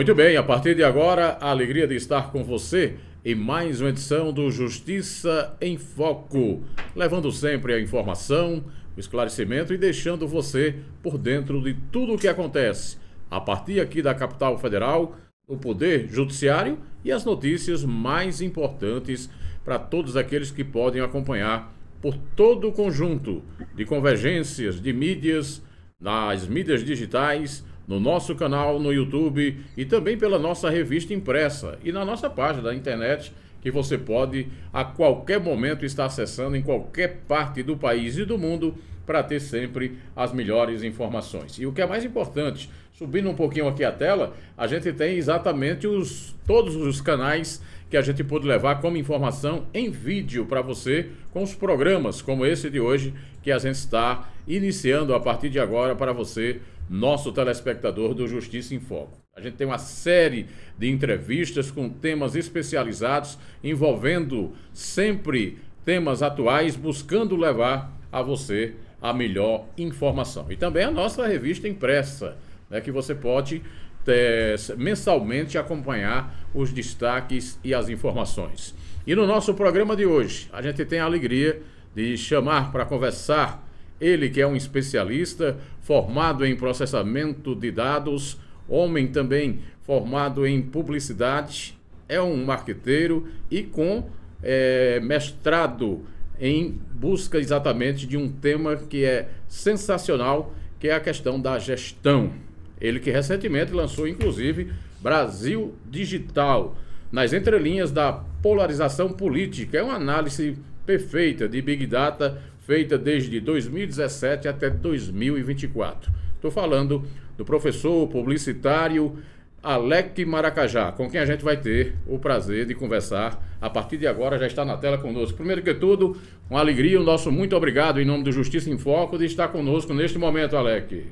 Muito bem, a partir de agora, a alegria de estar com você em mais uma edição do Justiça em Foco, levando sempre a informação, o esclarecimento e deixando você por dentro de tudo o que acontece, a partir aqui da capital federal, no Poder Judiciário e as notícias mais importantes para todos aqueles que podem acompanhar por todo o conjunto de convergências de mídias, nas mídias digitais, no nosso canal no YouTube e também pela nossa revista impressa e na nossa página da internet, que você pode a qualquer momento estar acessando em qualquer parte do país e do mundo para ter sempre as melhores informações. E o que é mais importante, subindo um pouquinho aqui a tela, a gente tem exatamente todos os canais que a gente pôde levar como informação em vídeo para você, com os programas como esse de hoje, que a gente está iniciando a partir de agora para você, nosso telespectador do Justiça em Foco. A gente tem uma série de entrevistas com temas especializados, envolvendo sempre temas atuais, buscando levar a você a melhor informação. E também a nossa revista impressa, né, que você pode mensalmente acompanhar os destaques e as informações. E no nosso programa de hoje, a gente tem a alegria de chamar para conversar ele, que é um especialista formado em processamento de dados, homem também formado em publicidade, é um marqueteiro e com mestrado em busca exatamente de um tema que é sensacional, que é a questão da gestão. Ele que recentemente lançou, inclusive, Brasil Digital, nas entrelinhas da polarização política. É uma análise perfeita de Big Data, feita desde 2017 até 2024. Estou falando do professor publicitário Alec Maracajá, com quem a gente vai ter o prazer de conversar. A partir de agora já está na tela conosco. Primeiro que tudo, uma alegria, o nosso muito obrigado em nome do Justiça em Foco de estar conosco neste momento, Alec.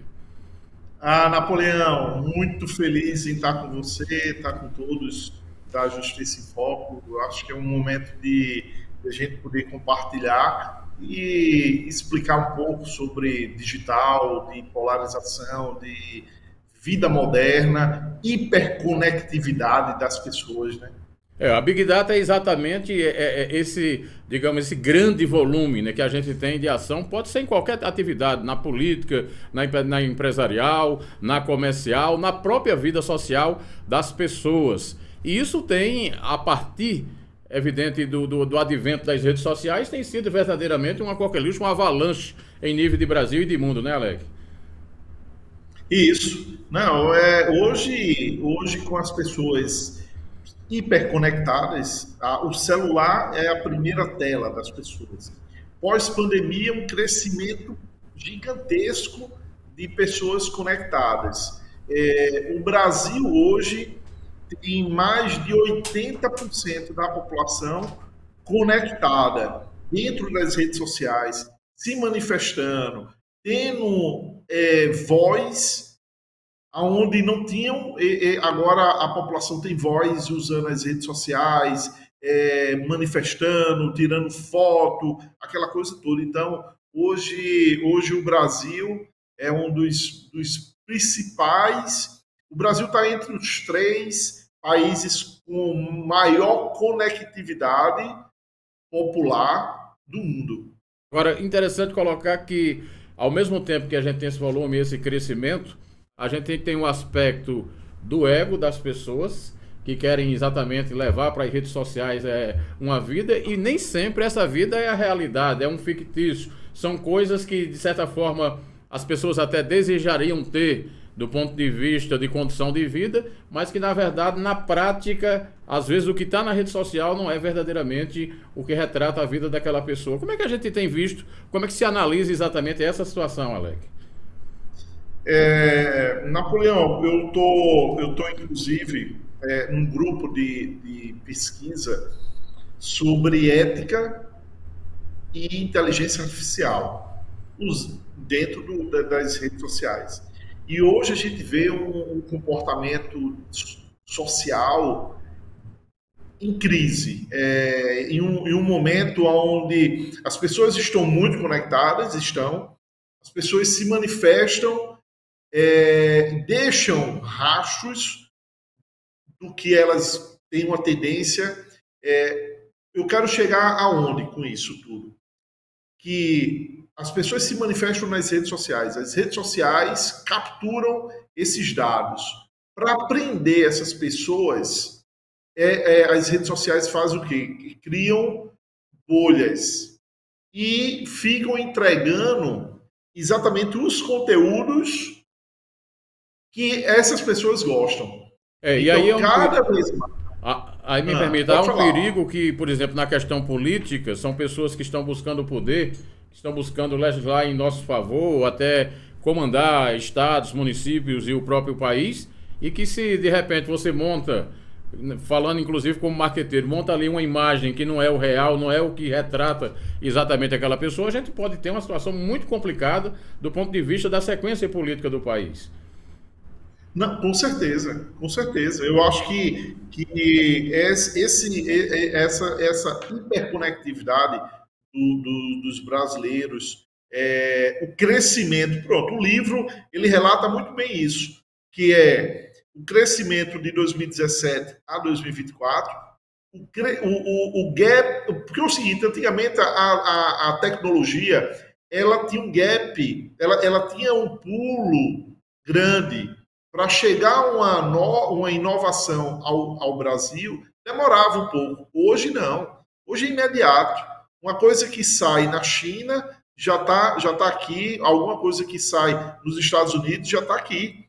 Napoleão, muito feliz em estar com você, estar com todos da Justiça em Foco. Eu acho que é um momento de a gente poder compartilhar e explicar um pouco sobre digital, de polarização, de vida moderna, hiperconectividade das pessoas, né? A Big Data é exatamente esse, digamos, esse grande volume, né, que a gente tem de ação, pode ser em qualquer atividade, na política, na empresarial, na comercial, na própria vida social das pessoas. E isso tem, a partir, evidente, do advento das redes sociais, tem sido verdadeiramente uma coqueluche, uma avalanche em nível de Brasil e de mundo, né, Alec? Isso. Não, hoje com as pessoas hiperconectadas, o celular é a primeira tela das pessoas. Pós-pandemia, um crescimento gigantesco de pessoas conectadas. O Brasil hoje tem mais de 80% da população conectada dentro das redes sociais, se manifestando, tendo voz onde não tinham, agora a população tem voz usando as redes sociais, manifestando, tirando foto, aquela coisa toda. Então, hoje o Brasil é um dos principais. O Brasil está entre os 3 países com maior conectividade popular do mundo. Agora, interessante colocar que, ao mesmo tempo que a gente tem esse volume e esse crescimento, a gente tem um aspecto do ego das pessoas que querem exatamente levar para as redes sociais uma vida, e nem sempre essa vida é a realidade, é um fictício. São coisas que, de certa forma, as pessoas até desejariam ter do ponto de vista de condição de vida, mas que, na verdade, na prática, às vezes o que está na rede social não é verdadeiramente o que retrata a vida daquela pessoa. Como é que a gente tem visto, como é que se analisa exatamente essa situação, Alec? Napoleão, eu tô inclusive num grupo de pesquisa sobre ética e inteligência artificial dentro das redes sociais. E hoje a gente vê um comportamento social em crise, em um momento onde as pessoas estão muito conectadas, as pessoas se manifestam, deixam rastros do que elas têm uma tendência. Eu quero chegar aonde com isso tudo? Que as pessoas se manifestam nas redes sociais. As redes sociais capturam esses dados. Para prender essas pessoas, as redes sociais fazem o quê? Criam bolhas e ficam entregando exatamente os conteúdos que essas pessoas gostam. E aí Então, cada vez mais. Aí me permita, há um falar. perigo que, por exemplo, na questão política, são pessoas que estão buscando poder, que estão buscando legislar em nosso favor, ou até comandar estados, municípios e o próprio país, e que se de repente você monta, falando inclusive como marqueteiro, monta ali uma imagem que não é o real, não é o que retrata exatamente aquela pessoa, a gente pode ter uma situação muito complicada do ponto de vista da sequência política do país. Não, com certeza, com certeza. Eu acho que essa hiperconectividade dos brasileiros, o crescimento, pronto, o livro ele relata muito bem isso, que é o crescimento de 2017 a 2024, o gap, porque é o seguinte, antigamente a tecnologia ela tinha um gap, ela tinha um pulo grande. Para chegar uma inovação ao Brasil, demorava um pouco. Hoje não. Hoje é imediato. Uma coisa que sai na China já tá aqui, alguma coisa que sai nos Estados Unidos já está aqui.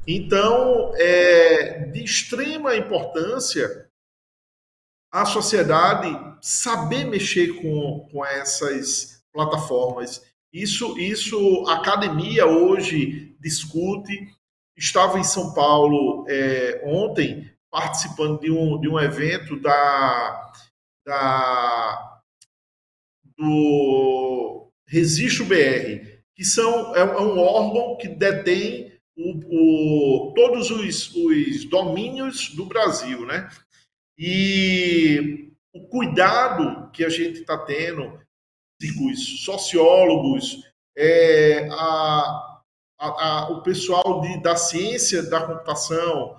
Então, é de extrema importância a sociedade saber mexer com essas plataformas. Isso a academia hoje discute. Estava em São Paulo ontem, participando de um evento do Registro BR, que é um órgão que detém todos os domínios do Brasil, né? E o cuidado que a gente está tendo, os sociólogos, o pessoal da ciência da computação,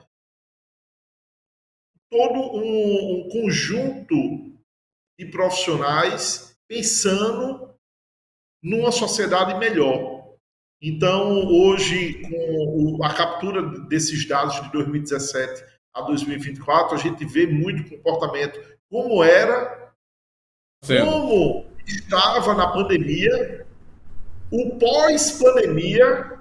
todo um conjunto de profissionais pensando numa sociedade melhor. Então, hoje, com a captura desses dados de 2017 a 2024, a gente vê muito comportamento como era, como estava na pandemia, o pós-pandemia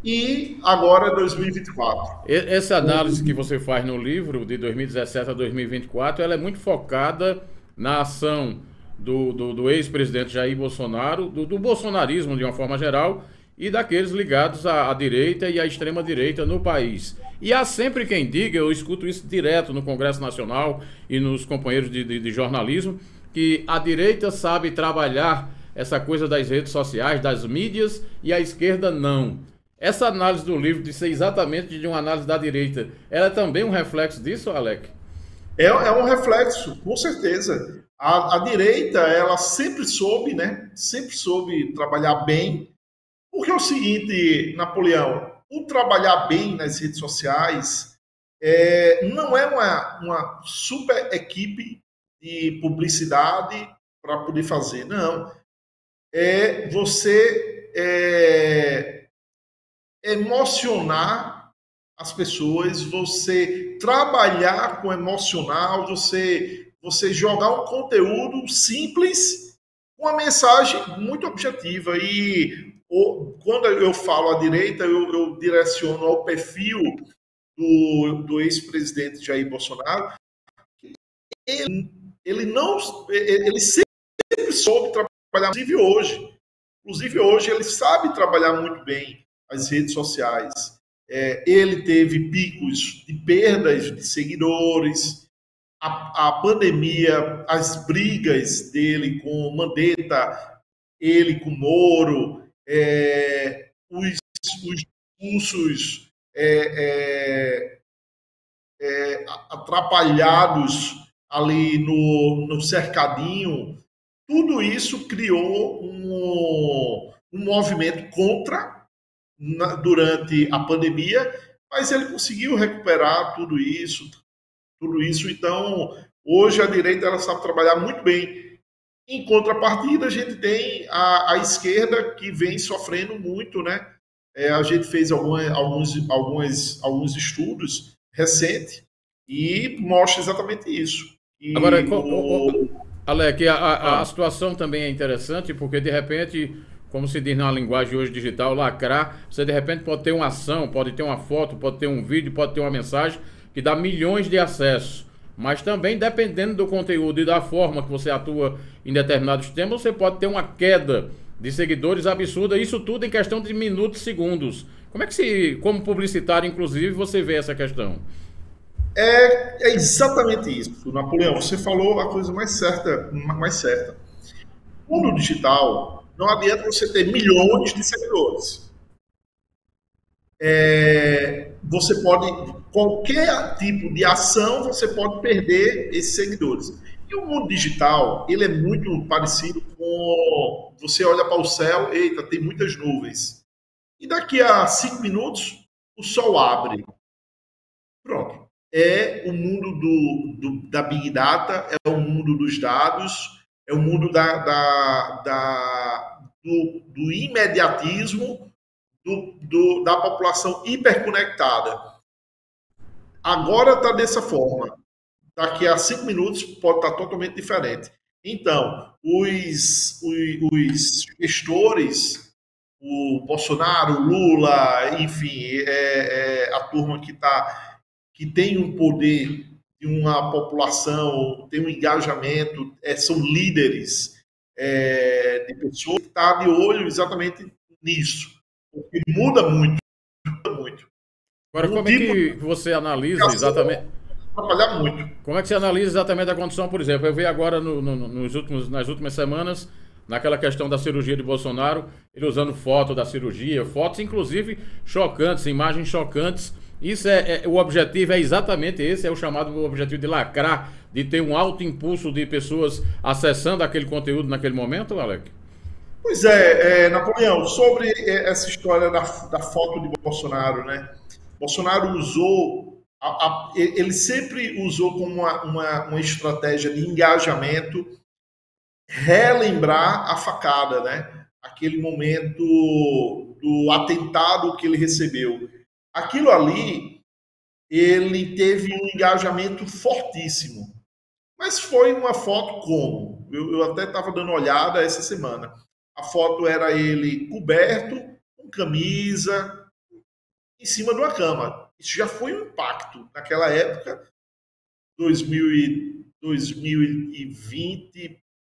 e agora 2024. Essa análise que você faz no livro, de 2017 a 2024, ela é muito focada na ação do ex-presidente Jair Bolsonaro, do bolsonarismo de uma forma geral, e daqueles ligados à direita e à extrema-direita no país. E há sempre quem diga, eu escuto isso direto no Congresso Nacional e nos companheiros de jornalismo, que a direita sabe trabalhar essa coisa das redes sociais, das mídias, e a esquerda não. Essa análise do livro de ser exatamente de uma análise da direita, ela é também um reflexo disso, Alec? É um reflexo, com certeza. A direita, ela sempre soube, né? Sempre soube trabalhar bem. Porque é o seguinte, Napoleão, o trabalhar bem nas redes sociais não é uma super equipe de publicidade para poder fazer, não. É você emocionar as pessoas, você trabalhar com emocional, você jogar um conteúdo simples, uma mensagem muito objetiva. E quando eu falo à direita, eu direciono ao perfil do ex-presidente Jair Bolsonaro. Ele sempre soube trabalhar, inclusive hoje ele sabe trabalhar muito bem as redes sociais. Ele teve picos de perdas de seguidores, a pandemia, as brigas dele com Mandetta, ele com Moro, os discursos atrapalhados ali no cercadinho, tudo isso criou um movimento contra durante a pandemia, mas ele conseguiu recuperar tudo isso, tudo isso. Então, hoje a direita ela sabe trabalhar muito bem. Em contrapartida, a gente tem a esquerda que vem sofrendo muito, né? A gente fez alguns estudos recentes e mostra exatamente isso. Agora, E o... Alec, a situação também é interessante porque, de repente, como se diz na linguagem hoje digital, lacrar, você de repente pode ter uma ação, pode ter uma foto, pode ter um vídeo, pode ter uma mensagem que dá milhões de acessos. Mas também, dependendo do conteúdo e da forma que você atua em determinados temas, você pode ter uma queda de seguidores absurda. Isso tudo em questão de minutos, segundos. Como é que, como publicitário, inclusive, você vê essa questão? É exatamente isso, Napoleão. Você falou a coisa mais certa, mais certa. No mundo digital, não adianta você ter milhões de seguidores. Você pode, qualquer tipo de ação, você pode perder esses seguidores. E o mundo digital, ele é muito parecido com você olha para o céu, eita, tem muitas nuvens. E daqui a 5 minutos, o sol abre. Pronto. É o mundo da Big Data, é o mundo dos dados, é o mundo do imediatismo da população hiperconectada. Agora está dessa forma. Daqui a 5 minutos pode estar totalmente diferente. Então, os gestores, o Bolsonaro, o Lula, enfim, a turma que tem um poder de uma população, tem um engajamento, são líderes de pessoas que estão de olho exatamente nisso. Porque muda muito, muda muito. Agora, como é que você analisa exatamente? Atrapalhar muito. Como é que você analisa exatamente a condição, por exemplo? Eu vi agora nas últimas semanas, naquela questão da cirurgia de Bolsonaro, ele usando foto da cirurgia, fotos inclusive chocantes, imagens chocantes. Isso o objetivo é exatamente esse, é o chamado objetivo de lacrar, de ter um alto impulso de pessoas acessando aquele conteúdo naquele momento, Alec? Pois Napoleão, sobre essa história da foto de Bolsonaro, né? Bolsonaro usou, ele sempre usou como uma estratégia de engajamento, relembrar a facada, né? Aquele momento do atentado que ele recebeu. Aquilo ali, ele teve um engajamento fortíssimo. Mas foi uma foto como? Eu até estava dando uma olhada essa semana. A foto era ele coberto, com camisa, em cima de uma cama. Isso já foi um impacto. Naquela época, 2020,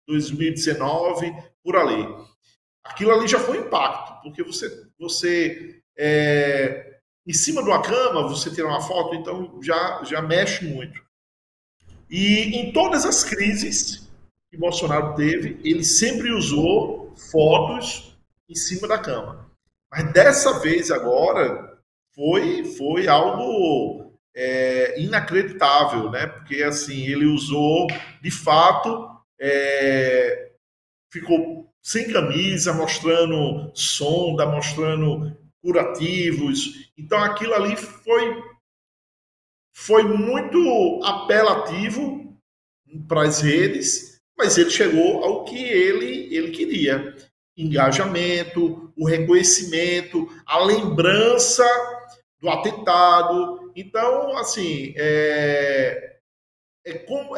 2019, por ali. Aquilo ali já foi um impacto, porque você em cima de uma cama, você tirar uma foto, então já mexe muito. E em todas as crises que Bolsonaro teve, ele sempre usou fotos em cima da cama. Mas dessa vez agora foi algo inacreditável, né? Porque assim ele usou, de fato, ficou sem camisa, mostrando sonda, mostrando curativos. Então aquilo ali foi muito apelativo para as redes, mas ele chegou ao que ele queria. Engajamento, o reconhecimento, a lembrança do atentado. Então, assim, como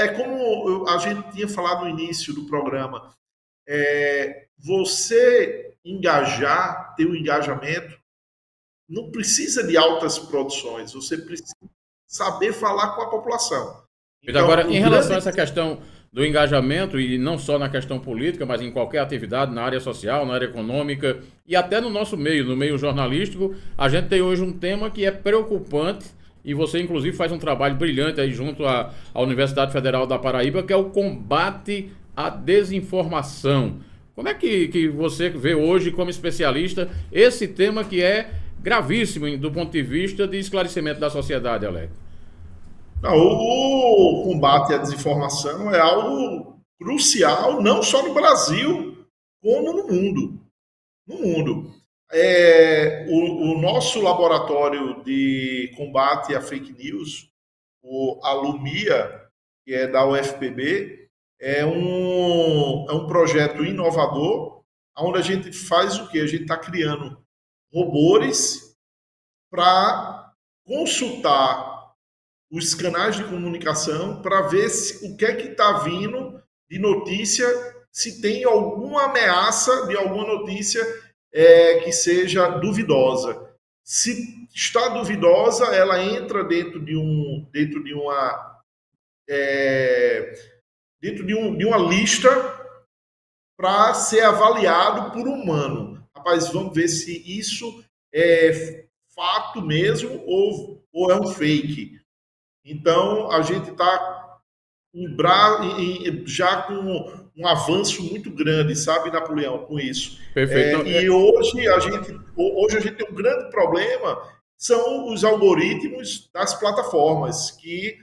a gente tinha falado no início do programa, você engajar, ter um engajamento, não precisa de altas produções, você precisa saber falar com a população. Então, agora, em relação a essa questão do engajamento, e não só na questão política, mas em qualquer atividade, na área social, na área econômica, e até no nosso meio, no meio jornalístico, a gente tem hoje um tema que é preocupante, e você inclusive faz um trabalho brilhante aí junto à Universidade Federal da Paraíba, que é o combate à desinformação. Como é que você vê hoje, como especialista, esse tema que é gravíssimo do ponto de vista de esclarecimento da sociedade, Alec? Não, o combate à desinformação é algo crucial, não só no Brasil, como no mundo. No mundo. O nosso laboratório de combate à fake news, a Lumia, que é da UFPB, é um projeto inovador, onde a gente faz o quê? A gente está criando robôs para consultar os canais de comunicação para ver o que é que está vindo de notícia, se tem alguma ameaça de alguma notícia que seja duvidosa. Se está duvidosa, ela entra dentro de uma lista para ser avaliado por humano. Rapaz, vamos ver se isso é fato mesmo ou é um fake. Então, a gente está já com um avanço muito grande, sabe, Napoleão, com isso. Perfeito. E hoje a gente tem um grande problema, são os algoritmos das plataformas, que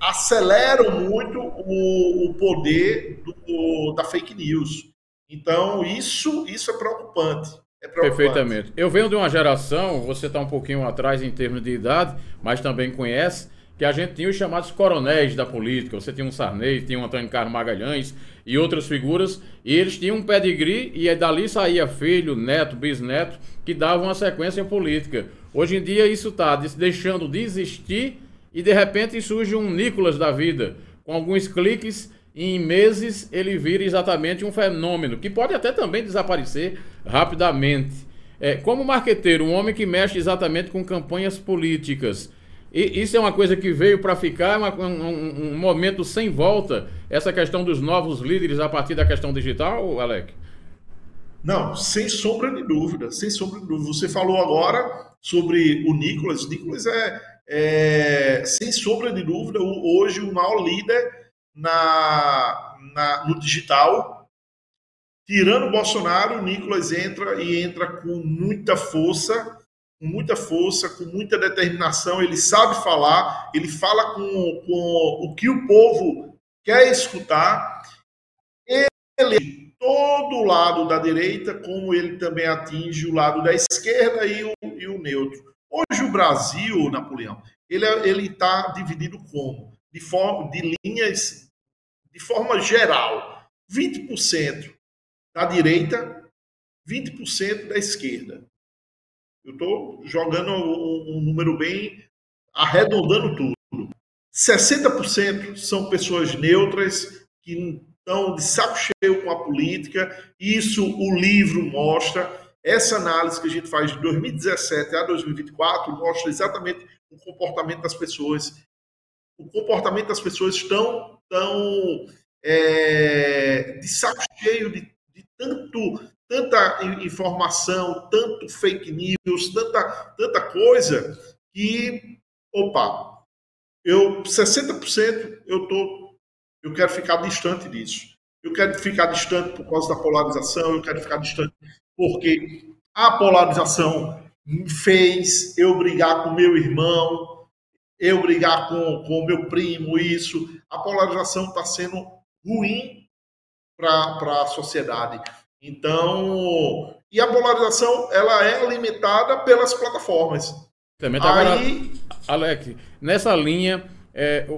aceleram muito o poder da fake news. Então, isso é preocupante. Perfeitamente. Eu venho de uma geração, você está um pouquinho atrás em termos de idade, mas também conhece, que a gente tinha os chamados coronéis da política. Você tinha um Sarney, tinha um Antônio Carlos Magalhães e outras figuras, e eles tinham um pedigree, e dali saía filho, neto, bisneto, que davam uma sequência política. Hoje em dia isso está deixando de existir, e de repente surge um Nicolas da vida, com alguns cliques, e em meses ele vira exatamente um fenômeno, que pode até também desaparecer rapidamente. Como marqueteiro, um homem que mexe exatamente com campanhas políticas, e isso é uma coisa que veio para ficar, um momento sem volta, essa questão dos novos líderes a partir da questão digital, Alec? Não, sem sombra de dúvida, sem sombra de dúvida. Você falou agora sobre o Nicolas. O Nicolas sem sombra de dúvida, hoje o maior líder no digital. Tirando o Bolsonaro, o Nicolas entra com muita força, com muita determinação. Ele sabe falar, ele fala com o que o povo quer escutar. Ele todo o lado da direita, como ele também atinge o lado da esquerda e o neutro. Hoje o Brasil, Napoleão, ele está dividido como? De linhas, de forma geral, 20% da direita, 20% da esquerda. Eu estou jogando um número bem, arredondando tudo. 60% são pessoas neutras que estão de saco cheio com a política. Isso o livro mostra. Essa análise que a gente faz de 2017 a 2024 mostra exatamente o comportamento das pessoas. O comportamento das pessoas estão de saco cheio de tanta informação, tanto fake news, tanta coisa, que, 60% eu quero ficar distante disso. Eu quero ficar distante por causa da polarização, eu quero ficar distante porque a polarização fez eu brigar com meu irmão, eu brigar com o meu primo, isso. A polarização está sendo ruim para a sociedade. Então, e a polarização, ela é alimentada pelas plataformas. Agora, Alec, nessa linha,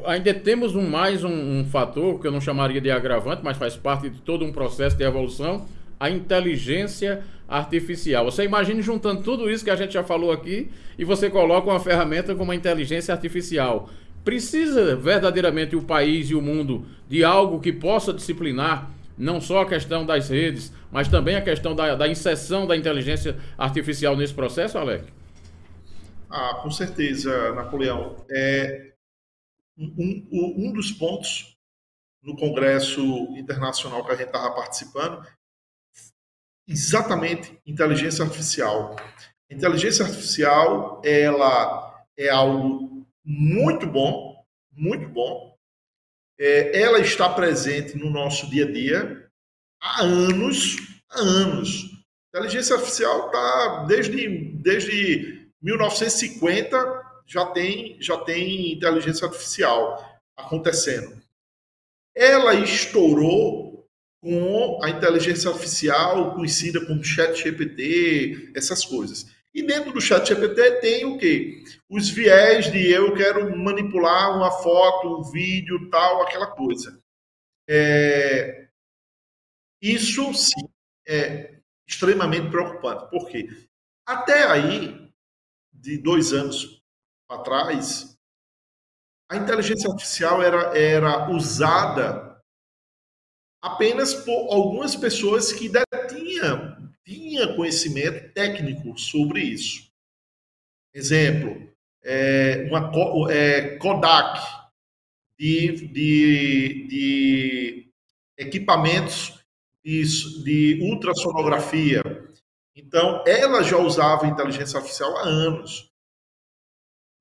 ainda temos mais um fator que eu não chamaria de agravante, mas faz parte de todo um processo de evolução, a inteligência artificial. Você imagine juntando tudo isso que a gente já falou aqui e você coloca uma ferramenta como a inteligência artificial. Precisa verdadeiramente o país e o mundo de algo que possa disciplinar não só a questão das redes, mas também a questão da inserção da inteligência artificial nesse processo, Alec? Com certeza, Napoleão. Um dos pontos no Congresso Internacional que a gente estava participando, exatamente inteligência artificial. Inteligência artificial, ela é algo muito bom, muito bom. Ela está presente no nosso dia a dia há anos. Inteligência artificial está desde 1950 já tem inteligência artificial acontecendo. Ela estourou com a inteligência artificial conhecida como ChatGPT, essas coisas. E dentro do ChatGPT tem o quê? Os viés de eu quero manipular uma foto, um vídeo, tal, aquela coisa. Isso sim é extremamente preocupante. Por quê? Até aí, de 2 anos atrás, a inteligência artificial era usada apenas por algumas pessoas que tinham conhecimento técnico sobre isso. Exemplo, uma Kodak de equipamentos de ultrassonografia. Então, ela já usava inteligência artificial há anos.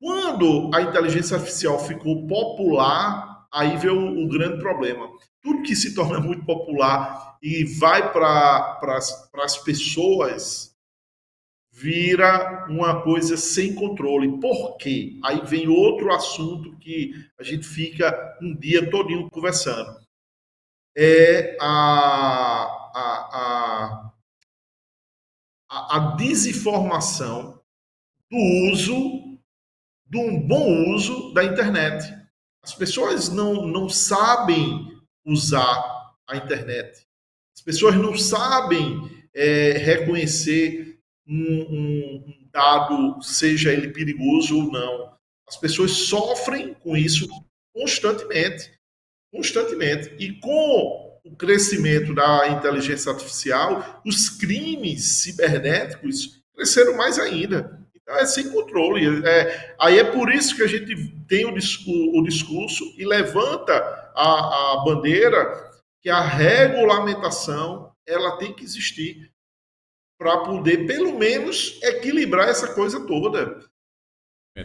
Quando a inteligência artificial ficou popular, aí veio o grande problema. Tudo que se torna muito popular e vai para as pessoas vira uma coisa sem controle. Por quê? Aí vem outro assunto que a gente fica um dia todinho conversando. É a desinformação do uso, de um bom uso da internet. As pessoas não sabem usar a internet. As pessoas não sabem reconhecer um dado, seja ele perigoso ou não. As pessoas sofrem com isso constantemente. E com o crescimento da inteligência artificial, os crimes cibernéticos cresceram mais ainda. Então, é sem controle. Aí é por isso que a gente tem o discurso e levanta a bandeira que a regulamentação ela tem que existir para poder, pelo menos, equilibrar essa coisa toda.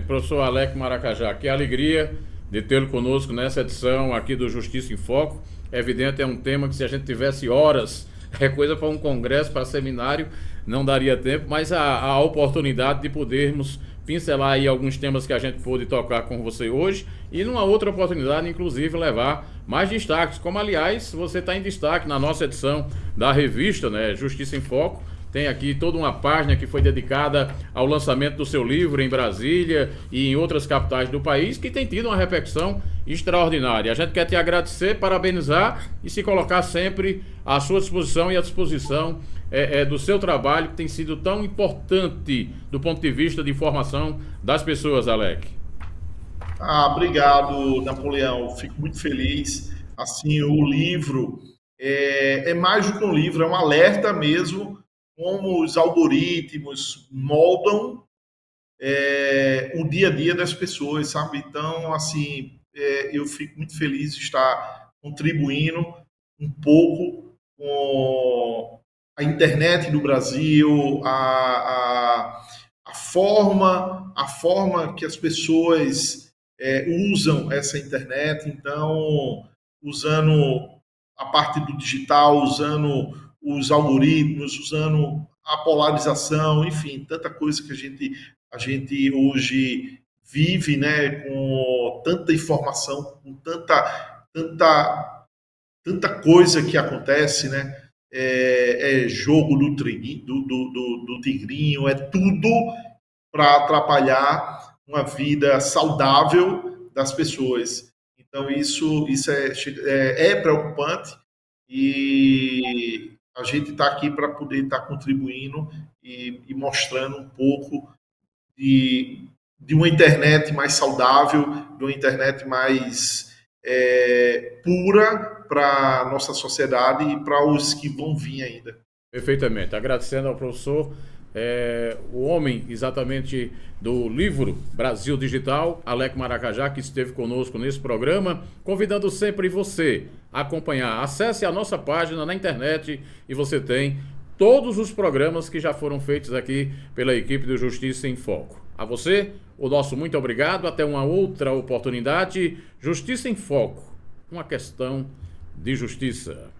Professor Alex Maracajá, que alegria de tê-lo conosco nessa edição aqui do Justiça em Foco. É evidente, é um tema que se a gente tivesse horas, é coisa para um congresso, para seminário, não daria tempo, mas a oportunidade de podermos pincelar aí alguns temas que a gente pôde tocar com você hoje e numa outra oportunidade, inclusive, levar mais destaques, como aliás, você está em destaque na nossa edição da revista, né, Justiça em Foco. Tem aqui toda uma página que foi dedicada ao lançamento do seu livro em Brasília e em outras capitais do país, que tem tido uma repercussão extraordinária. A gente quer te agradecer, parabenizar e se colocar sempre à sua disposição e à disposição do seu trabalho, que tem sido tão importante do ponto de vista de informação das pessoas, Alex. Obrigado, Napoleão. Fico muito feliz. Assim, o livro é mais do que um livro, é um alerta mesmo como os algoritmos moldam o dia a dia das pessoas, sabe? Então, assim, eu fico muito feliz de estar contribuindo um pouco com a internet do Brasil, a forma que as pessoas usam essa internet. Então, usando a parte do digital, usando os algoritmos, usando a polarização, enfim, tanta coisa que a gente hoje vive, né, com tanta informação, com tanta coisa que acontece, né, jogo do tigrinho, é tudo para atrapalhar uma vida saudável das pessoas. Então isso é preocupante e a gente está aqui para poder estar contribuindo e mostrando um pouco de uma internet mais saudável, de uma internet mais pura para a nossa sociedade e para os que vão vir ainda. Perfeitamente. Agradecendo ao professor, o homem exatamente do livro Brasil Digital, Alex Maracajá, que esteve conosco nesse programa, convidando sempre você a acompanhar. Acesse a nossa página na internet e você tem todos os programas que já foram feitos aqui pela equipe do Justiça em Foco. A você, o nosso muito obrigado. Até uma outra oportunidade. Justiça em Foco, uma questão de justiça.